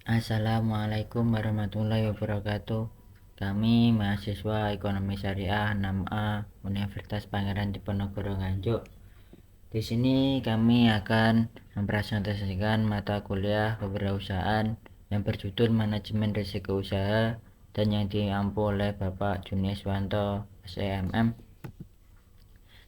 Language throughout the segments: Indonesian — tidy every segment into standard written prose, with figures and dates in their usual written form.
Assalamualaikum warahmatullahi wabarakatuh. Kami mahasiswa Ekonomi Syariah 6A Universitas Pangeran Diponegoro Nganjuk. Di sini kami akan mempresentasikan mata kuliah kewirausahaan yang berjudul Manajemen Risiko Usaha dan yang diampu oleh Bapak Juniswanto SEMM.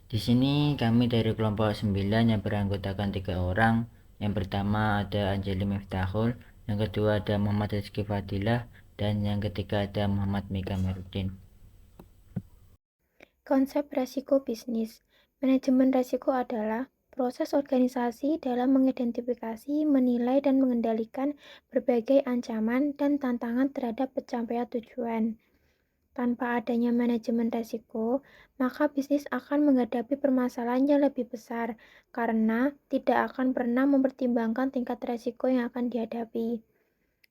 Di sini kami dari kelompok 9 yang beranggotakan 3 orang. Yang pertama ada Anjeli Miftahul, yang kedua ada Muhammad Rizky Fadilah, dan yang ketiga ada Muhammad Mika Merudin. Konsep resiko bisnis. Manajemen resiko adalah proses organisasi dalam mengidentifikasi, menilai, dan mengendalikan berbagai ancaman dan tantangan terhadap pencapaian tujuan. Tanpa adanya manajemen resiko, maka bisnis akan menghadapi permasalahan yang lebih besar karena tidak akan pernah mempertimbangkan tingkat resiko yang akan dihadapi.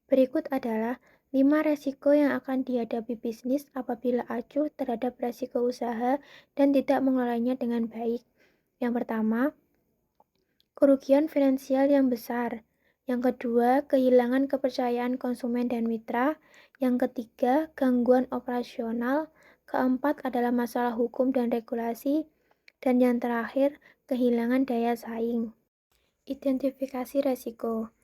Berikut adalah 5 resiko yang akan dihadapi bisnis apabila acuh terhadap resiko usaha dan tidak mengelolanya dengan baik. Yang pertama, kerugian finansial yang besar. Yang kedua, kehilangan kepercayaan konsumen dan mitra. Yang ketiga, gangguan operasional. Keempat adalah masalah hukum dan regulasi. Dan yang terakhir, kehilangan daya saing. Identifikasi resiko.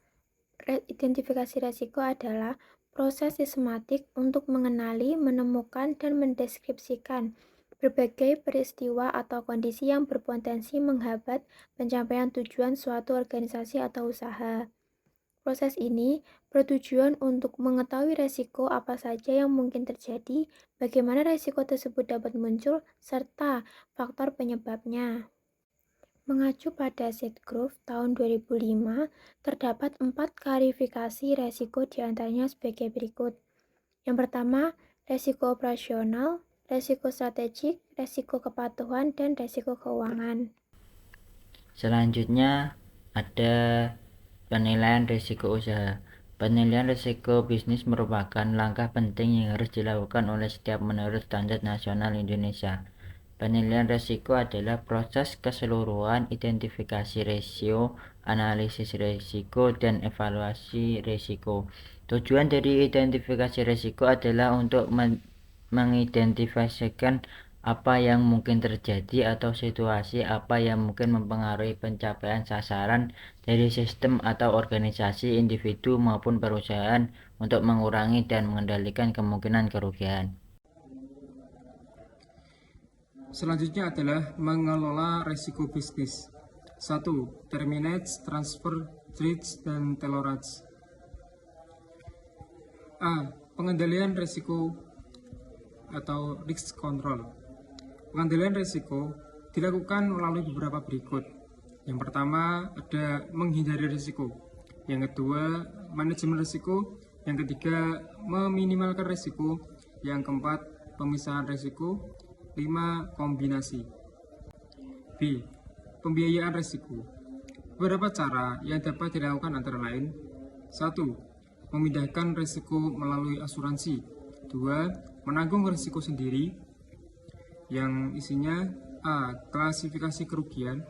Identifikasi risiko adalah proses sistematik untuk mengenali, menemukan, dan mendeskripsikan berbagai peristiwa atau kondisi yang berpotensi menghambat pencapaian tujuan suatu organisasi atau usaha. Proses ini bertujuan untuk mengetahui risiko apa saja yang mungkin terjadi, bagaimana risiko tersebut dapat muncul, serta faktor penyebabnya. Mengacu pada Setgrove tahun 2005, terdapat 4 klasifikasi resiko diantaranya sebagai berikut. Yang pertama, resiko operasional, resiko strategik, resiko kepatuhan, dan resiko keuangan. Selanjutnya ada penilaian risiko usaha. Penilaian risiko bisnis merupakan langkah penting yang harus dilakukan oleh setiap menurut standar nasional Indonesia. Penilaian risiko adalah proses keseluruhan identifikasi risiko, analisis risiko, dan evaluasi risiko. Tujuan dari identifikasi risiko adalah untuk mengidentifikasikan apa yang mungkin terjadi atau situasi apa yang mungkin mempengaruhi pencapaian sasaran dari sistem atau organisasi, individu maupun perusahaan untuk mengurangi dan mengendalikan kemungkinan kerugian. Selanjutnya adalah mengelola risiko bisnis. 1. Terminate, transfer, trades, dan tolerance. A. Pengendalian risiko atau risk control. Pengendalian risiko dilakukan melalui beberapa berikut. Yang pertama ada menghindari risiko. Yang kedua, manajemen risiko. Yang ketiga, meminimalkan risiko. Yang keempat, pemisahan risiko. 5. Kombinasi. B. Pembiayaan risiko. Beberapa cara yang dapat dilakukan antara lain: 1. Memindahkan risiko melalui asuransi. 2. Menanggung risiko sendiri, yang isinya A. Klasifikasi kerugian.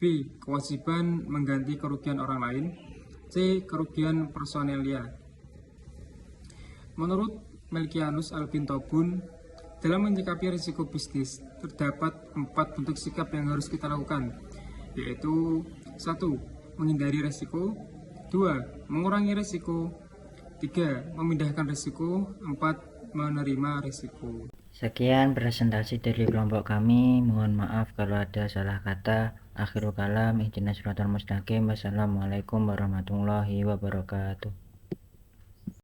B. Kewajiban mengganti kerugian orang lain. C. Kerugian personelia. Menurut Melkianus Albin Tobun, dalam menyikapi risiko bisnis, terdapat 4 bentuk sikap yang harus kita lakukan, yaitu 1. Menghindari risiko. 2. Mengurangi risiko. 3. Memindahkan risiko. 4. Menerima risiko. Sekian presentasi dari kelompok kami. Mohon maaf kalau ada salah kata. Akhirul kalam, ihdinas siratal mustaqim. Wassalamualaikum warahmatullahi wabarakatuh.